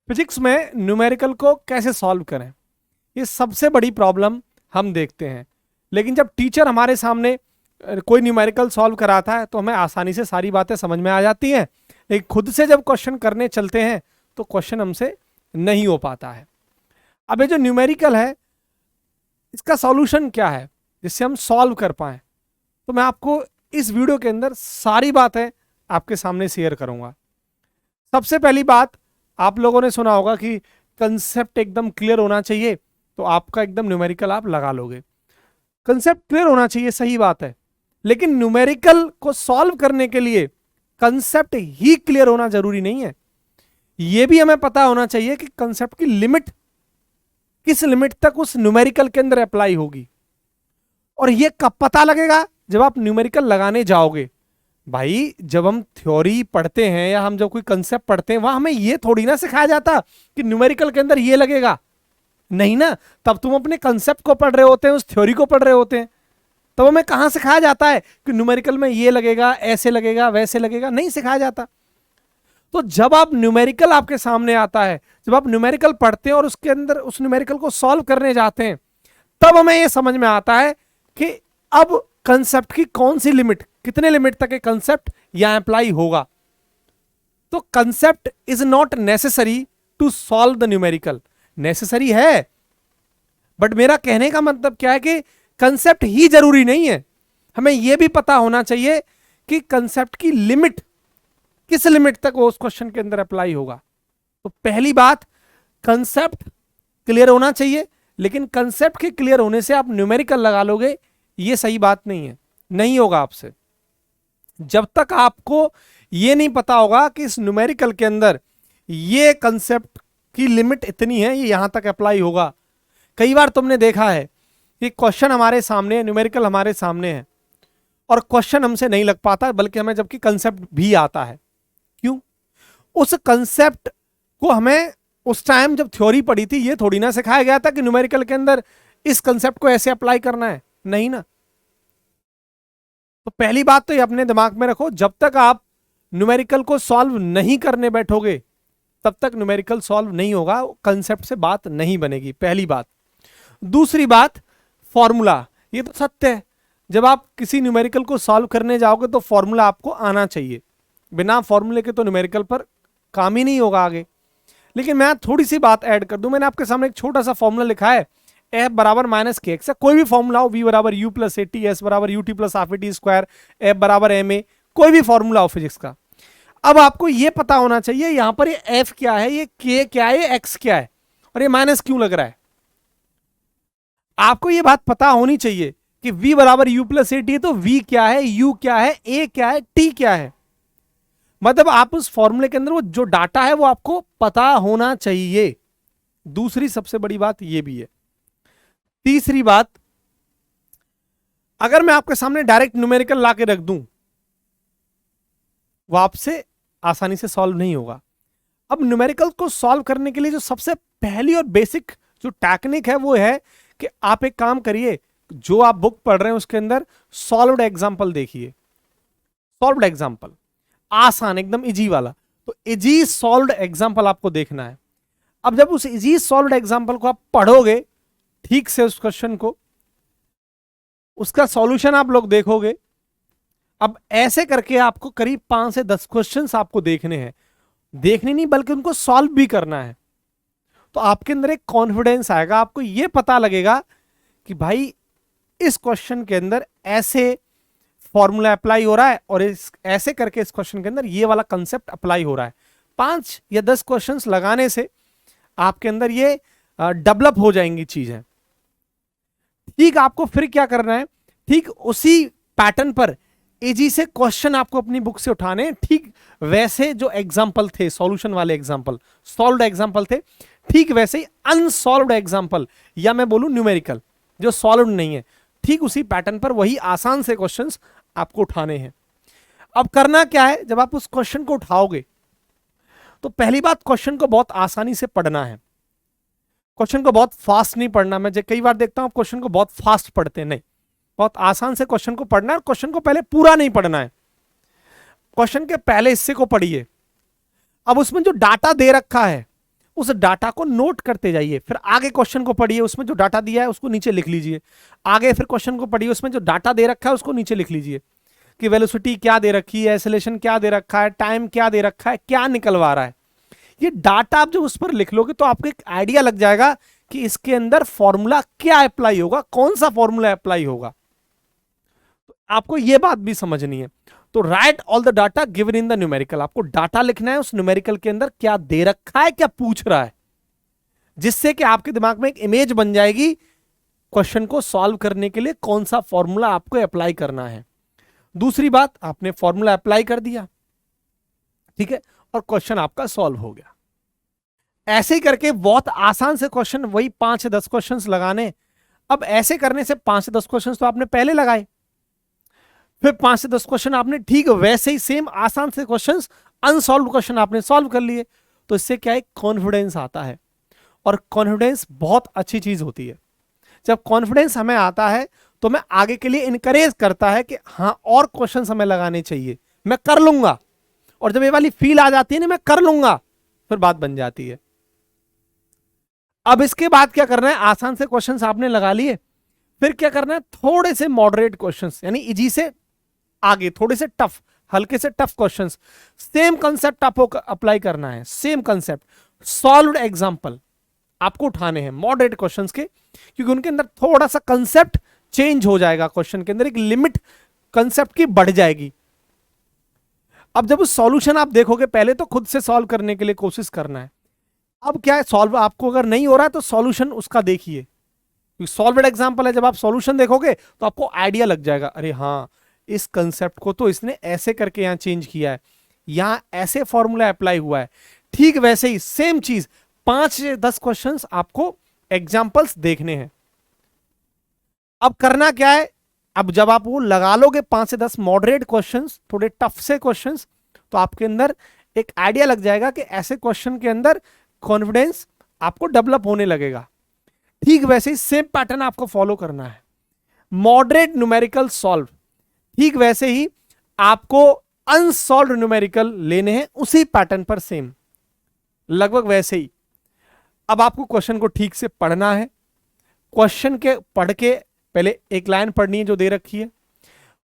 Physics में numerical को कैसे सॉल्व करें, ये सबसे बड़ी प्रॉब्लम हम देखते हैं। लेकिन जब टीचर हमारे सामने कोई न्यूमेरिकल सॉल्व कराता है तो हमें आसानी से सारी बातें समझ में आ जाती हैं, लेकिन खुद से जब क्वेश्चन करने चलते हैं तो क्वेश्चन हमसे नहीं हो पाता है। अब ये जो न्यूमेरिकल है इसका सॉल्यूशन क्या है जिससे हम सॉल्व कर पाए, तो मैं आपको इस वीडियो के अंदर सारी बातें आपके सामने शेयर करूंगा। सबसे पहली बात, आप लोगों ने सुना होगा कि कंसेप्ट एकदम क्लियर होना चाहिए तो आपका एकदम न्यूमेरिकल आप लगा लोगे। कंसेप्ट क्लियर होना चाहिए, सही बात है, लेकिन न्यूमेरिकल को सॉल्व करने के लिए कंसेप्ट ही क्लियर होना जरूरी नहीं है। यह भी हमें पता होना चाहिए कि कंसेप्ट की लिमिट किस लिमिट तक उस न्यूमेरिकल के अंदर अप्लाई होगी। और यह कब पता लगेगा, जब आप न्यूमेरिकल लगाने जाओगे। भाई जब हम थ्योरी पढ़ते हैं या हम जब कोई कंसेप्ट पढ़ते हैं, वहां हमें यह थोड़ी ना सिखाया जाता कि न्यूमेरिकल के अंदर यह लगेगा, नहीं ना। तब तुम अपने कंसेप्ट को पढ़ रहे होते हैं, उस थ्योरी को पढ़ रहे होते हैं। तब हमें कहां सिखाया जाता है कि न्यूमेरिकल में ये लगेगा, ऐसे लगेगा, वैसे लगेगा, नहीं सिखाया जाता। तो जब आप न्यूमेरिकल आपके सामने आता है, जब आप न्यूमेरिकल पढ़ते हैं और उसके अंदर उस न्यूमेरिकल को सॉल्व करने जाते हैं, तब हमें यह समझ में आता है कि अब कंसेप्ट की कौन सी लिमिट, कितने लिमिट तक ये कंसेप्ट यहां अप्लाई होगा। तो concept is not necessary to solve the numerical. Necessary है, बट मेरा कहने का मतलब क्या है कि कंसेप्ट ही जरूरी नहीं है। हमें यह भी पता होना चाहिए कि कंसेप्ट की लिमिट, किस लिमिट तक वो उस क्वेश्चन के अंदर अप्लाई होगा। तो पहली बात, कंसेप्ट क्लियर होना चाहिए, लेकिन कंसेप्ट के क्लियर होने से आप न्यूमेरिकल लगा लोगे, ये सही बात नहीं है, नहीं होगा आपसे। जब तक आपको यह नहीं पता होगा कि इस न्यूमेरिकल के अंदर ये कंसेप्ट की लिमिट इतनी है, ये यहां तक अप्लाई होगा। कई बार तुमने देखा है कि क्वेश्चन हमारे सामने, न्यूमेरिकल हमारे सामने है और क्वेश्चन हमसे नहीं लग पाता, बल्कि हमें जबकि कंसेप्ट भी आता है। क्यों? उस कंसेप्ट को हमें उस टाइम जब थ्योरी पढ़ी थी, ये थोड़ी ना सिखाया गया था कि न्यूमेरिकल के अंदर इस कंसेप्ट को ऐसे अप्लाई करना है, नहीं ना। तो पहली बात तो ये अपने दिमाग में रखो, जब तक आप न्यूमेरिकल को सॉल्व नहीं करने बैठोगे तब तक न्यूमेरिकल सॉल्व नहीं होगा, कंसेप्ट से बात नहीं बनेगी, पहली बात। दूसरी बात, फॉर्मूला, ये तो सत्य है, जब आप किसी न्यूमेरिकल को सॉल्व करने जाओगे तो फॉर्मूला आपको आना चाहिए। बिना फॉर्मूले के तो न्यूमेरिकल पर काम ही नहीं होगा आगे। लेकिन मैं थोड़ी सी बात ऐड कर दूं, मैंने आपके सामने एक छोटा सा फॉर्मूला लिखा है, एफ बराबर माइनस के एक्स, कोई भी फॉर्मूला हो, वी बराबर U plus A T, S बराबर U T plus half A T square, F बराबर एम ए, कोई भी फॉर्मूला हो फिजिक्स का। अब आपको यह पता होना चाहिए यहां पर ये एफ क्या है, ये के क्या है, ये एक्स क्या है, और ये माइनस क्यों लग रहा है। आपको यह बात पता होनी चाहिए कि v बराबर यू प्लस ए टी है, तो v क्या है, u क्या है, a क्या है, t क्या है। मतलब आप उस फॉर्मूले के अंदर वो जो डाटा है वो आपको पता होना चाहिए। दूसरी सबसे बड़ी बात यह भी है। तीसरी बात, अगर मैं आपके सामने डायरेक्ट न्यूमेरिकल ला के रख दूं, वो आपसे आसानी से सॉल्व नहीं होगा। अब न्यूमेरिकल को सॉल्व करने के लिए जो सबसे पहली और बेसिक जो टेक्निक है वो है कि आप एक काम करिए, जो आप बुक पढ़ रहे हैं उसके अंदर सॉल्व्ड एग्जांपल देखिए। सॉल्व्ड एग्जांपल आसान, एकदम इजी वाला, तो इजी सॉल्व्ड एग्जांपल आपको देखना है। अब जब उस इजी सॉल्व्ड एग्जांपल को आप पढ़ोगे ठीक से, उस क्वेश्चन को, उसका सॉल्यूशन आप लोग देखोगे। अब ऐसे करके आपको करीब 5 से 10 क्वेश्चंस आपको देखने हैं, देखने नहीं बल्कि उनको सॉल्व भी करना है। तो आपके अंदर एक कॉन्फिडेंस आएगा, आपको यह पता लगेगा कि भाई इस क्वेश्चन के अंदर ऐसे फॉर्मूला अप्लाई हो रहा है और इस ऐसे करके इस क्वेश्चन के अंदर ये वाला कंसेप्ट अप्लाई हो रहा है। 5 या 10 क्वेश्चंस लगाने से आपके अंदर ये डेवलप हो जाएंगी चीजें। ठीक आपको फिर क्या करना है, ठीक उसी पैटर्न पर इजी से क्वेश्चन आपको अपनी बुक से उठाने, ठीक वैसे जो एग्जाम्पल थे, सॉल्यूशन वाले एग्जाम्पल, सॉल्व्ड एग्जाम्पल थे, ठीक वैसे ही अनसॉल्व्ड एग्जाम्पल, या मैं बोलूं न्यूमेरिकल जो सॉल्व्ड नहीं है, ठीक उसी पैटर्न पर वही आसान से क्वेश्चंस आपको उठाने हैं। अब करना क्या है, जब आप उस क्वेश्चन को उठाओगे तो पहली बात, क्वेश्चन को बहुत आसानी से पढ़ना है। क्वेश्चन को बहुत फास्ट नहीं पढ़ना। मैं कई बार देखता हूं क्वेश्चन को बहुत फास्ट पढ़ते हैं, नहीं, बहुत आसान से क्वेश्चन को पढ़ना है। क्वेश्चन को पहले पूरा नहीं पढ़ना है, क्वेश्चन के पहले हिस्से को पढ़िए। अब उसमें जो डाटा दे रखा है उस डाटा को नोट करते जाइए, फिर आगे क्वेश्चन को पढ़िए, उसमें जो डाटा दिया है उसको नीचे लिख लीजिए, आगे फिर क्वेश्चन को पढ़िए, उसमें जो डाटा दे रखा है उसको नीचे लिख लीजिए कि वेलोसिटी क्या दे रखी है, एक्सेलरेशन क्या दे रखा है, टाइम क्या दे रखा है, क्या निकलवा रहा है। ये डाटा आप जब उस पर लिख लोगे तो आपको एक आइडिया लग जाएगा कि इसके अंदर फॉर्मूला क्या अप्लाई होगा, कौन सा फॉर्मूला अप्लाई होगा। तो आपको यह बात भी समझनी है। तो right all the data given in the numerical, आपको डाटा लिखना है उस न्यूमेरिकल के अंदर क्या दे रखा है, क्या पूछ रहा है, जिससे कि आपके दिमाग में एक इमेज बन जाएगी क्वेश्चन को सॉल्व करने के लिए कौन सा फॉर्मूला आपको अप्लाई करना है। दूसरी बात, आपने फॉर्मूला अप्लाई कर दिया, ठीक है, और क्वेश्चन आपका सॉल्व हो गया। ऐसे ही करके बहुत आसान से क्वेश्चन, वही 5 से 10 क्वेश्चंस लगाने। अब ऐसे करने से 5 से 10 क्वेश्चंस तो आपने पहले लगाए, फिर 5 से 10 क्वेश्चन आपने ठीक वैसे ही सेम आसान से क्वेश्चंस, अनसॉल्व क्वेश्चन आपने सॉल्व कर लिए। तो इससे क्या है, कॉन्फिडेंस आता है, और कॉन्फिडेंस बहुत अच्छी चीज होती है। जब कॉन्फिडेंस हमें आता है तो मैं आगे के लिए इनकरेज करता है कि हाँ और क्वेश्चन हमें लगाने चाहिए, मैं कर लूंगा। और जब ये वाली फील आ जाती है ना, मैं कर लूंगा, फिर बात बन जाती है। अब इसके बाद क्या करना है, आसान से क्वेश्चंस आपने लगा लिए, फिर क्या करना है, थोड़े से मॉडरेट क्वेश्चंस, यानी इजी से आगे थोड़े से टफ, हल्के से टफ क्वेश्चंस, सेम कंसेप्ट आपको अप्लाई करना है, सेम कंसेप्ट, सॉल्व्ड एग्जांपल आपको उठाने हैं मॉडरेट क्वेश्चंस के, क्योंकि उनके अंदर थोड़ा सा कंसेप्ट चेंज हो जाएगा, क्वेश्चन के अंदर एक लिमिट कंसेप्ट की बढ़ जाएगी। अब जब उस सॉल्यूशन आप देखोगे, पहले तो खुद से सॉल्व करने के लिए कोशिश करना है। अब क्या है, सॉल्व आपको अगर नहीं हो रहा है तो सॉल्यूशन उसका देखिए, सॉल्व्ड एग्जांपल है, जब आप सॉल्यूशन देखोगे तो आपको आइडिया लग जाएगा, अरे हाँ इस कंसेप्ट को तो इसने ऐसे करके यहां चेंज किया है, यहां ऐसे फॉर्मूला अप्लाई हुआ है। ठीक वैसे ही सेम चीज 5 से 10 क्वेश्चंस आपको एग्जांपल्स देखने हैं। अब करना क्या है, अब जब आप वो लगा लोगे 5 से 10 मॉडरेट क्वेश्चंस, थोड़े टफ से क्वेश्चंस, तो आपके अंदर एक आइडिया लग जाएगा कि ऐसे क्वेश्चन के अंदर कॉन्फिडेंस आपको डेवलप होने लगेगा। ठीक वैसे ही सेम पैटर्न आपको फॉलो करना है, मॉडरेट न्यूमेरिकल सॉल्व, ठीक वैसे ही आपको अनसॉल्व न्यूमेरिकल लेने हैं उसी पैटर्न पर, सेम लगभग वैसे ही। अब आपको क्वेश्चन को ठीक से पढ़ना है, क्वेश्चन के पढ़ के पहले एक लाइन पढ़नी है जो दे रखी है,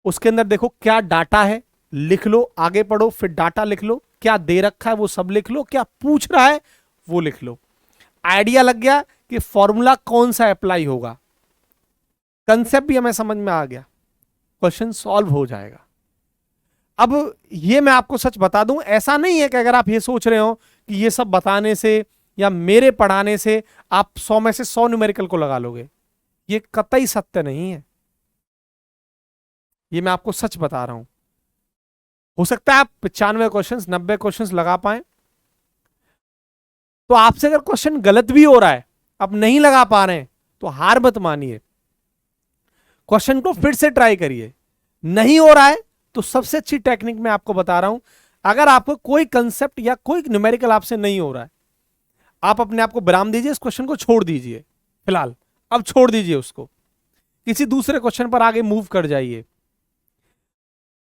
उसके अंदर देखो क्या डाटा है, लिख लो, आगे पढ़ो, फिर डाटा लिख लो, क्या दे रखा है वो सब लिख लो, क्या पूछ रहा है वो लिख लो। आइडिया लग गया कि फॉर्मूला कौन सा अप्लाई होगा, कंसेप्ट भी हमें समझ में आ गया, क्वेश्चन सॉल्व हो जाएगा। अब ये मैं आपको सच बता दूं, ऐसा नहीं है कि अगर आप ये सोच रहे हो कि ये सब बताने से या मेरे पढ़ाने से आप 100 में से 100 न्यूमेरिकल को लगा लोगे, ये कतई सत्य नहीं है। ये मैं आपको सच बता रहा हूं। हो सकता है आप 95 क्वेश्चंस 90 क्वेश्चंस लगा पाए, तो आपसे अगर क्वेश्चन गलत भी हो रहा है, आप नहीं लगा पा रहे हैं, तो हार मत मानिए, क्वेश्चन को फिर से ट्राई करिए। नहीं हो रहा है तो सबसे अच्छी टेक्निक मैं आपको बता रहा हूं, अगर आपको कोई कंसेप्ट या कोई न्यूमेरिकल आपसे नहीं हो रहा है, आप अपने आप को विराम दीजिए, इस क्वेश्चन को छोड़ दीजिए फिलहाल, अब छोड़ दीजिए उसको, किसी दूसरे क्वेश्चन पर आगे मूव कर जाइए।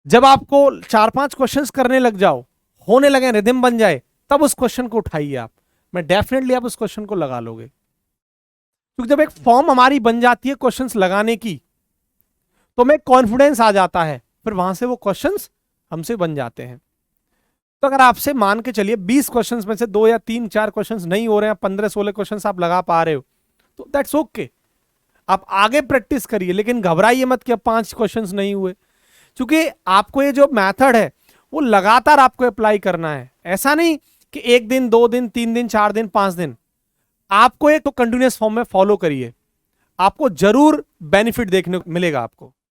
जब आपको 4-5 क्वेश्चंस करने लग जाओ, होने लगे, रिदम बन जाए, तब उस क्वेश्चन को उठाइए आप, मैं डेफिनेटली आप उस क्वेश्चन को लगा लोगे। क्योंकि जब एक फॉर्म हमारी बन जाती है क्वेश्चंस लगाने की, तो हमें कॉन्फिडेंस आ जाता है, फिर वहां से वो क्वेश्चंस हमसे बन जाते हैं। तो अगर आपसे मान के चलिए 20 क्वेश्चंस में से 2 या 3-4 क्वेश्चंस नहीं हो रहे हैं, 15-16 क्वेश्चंस आप लगा पा रहे हो, तो दैट्स ओके, आप आगे प्रैक्टिस करिए, लेकिन घबराइए मत कि अब 5 क्वेश्चंस नहीं हुए, क्योंकि आपको ये जो मेथड है वो लगातार आपको अप्लाई करना है। ऐसा नहीं कि 1 दिन 2 दिन 3 दिन 4 दिन 5 दिन, आपको एक तो कंटिन्यूअस फॉर्म में फॉलो करिए, आपको जरूर बेनिफिट देखने को मिलेगा आपको।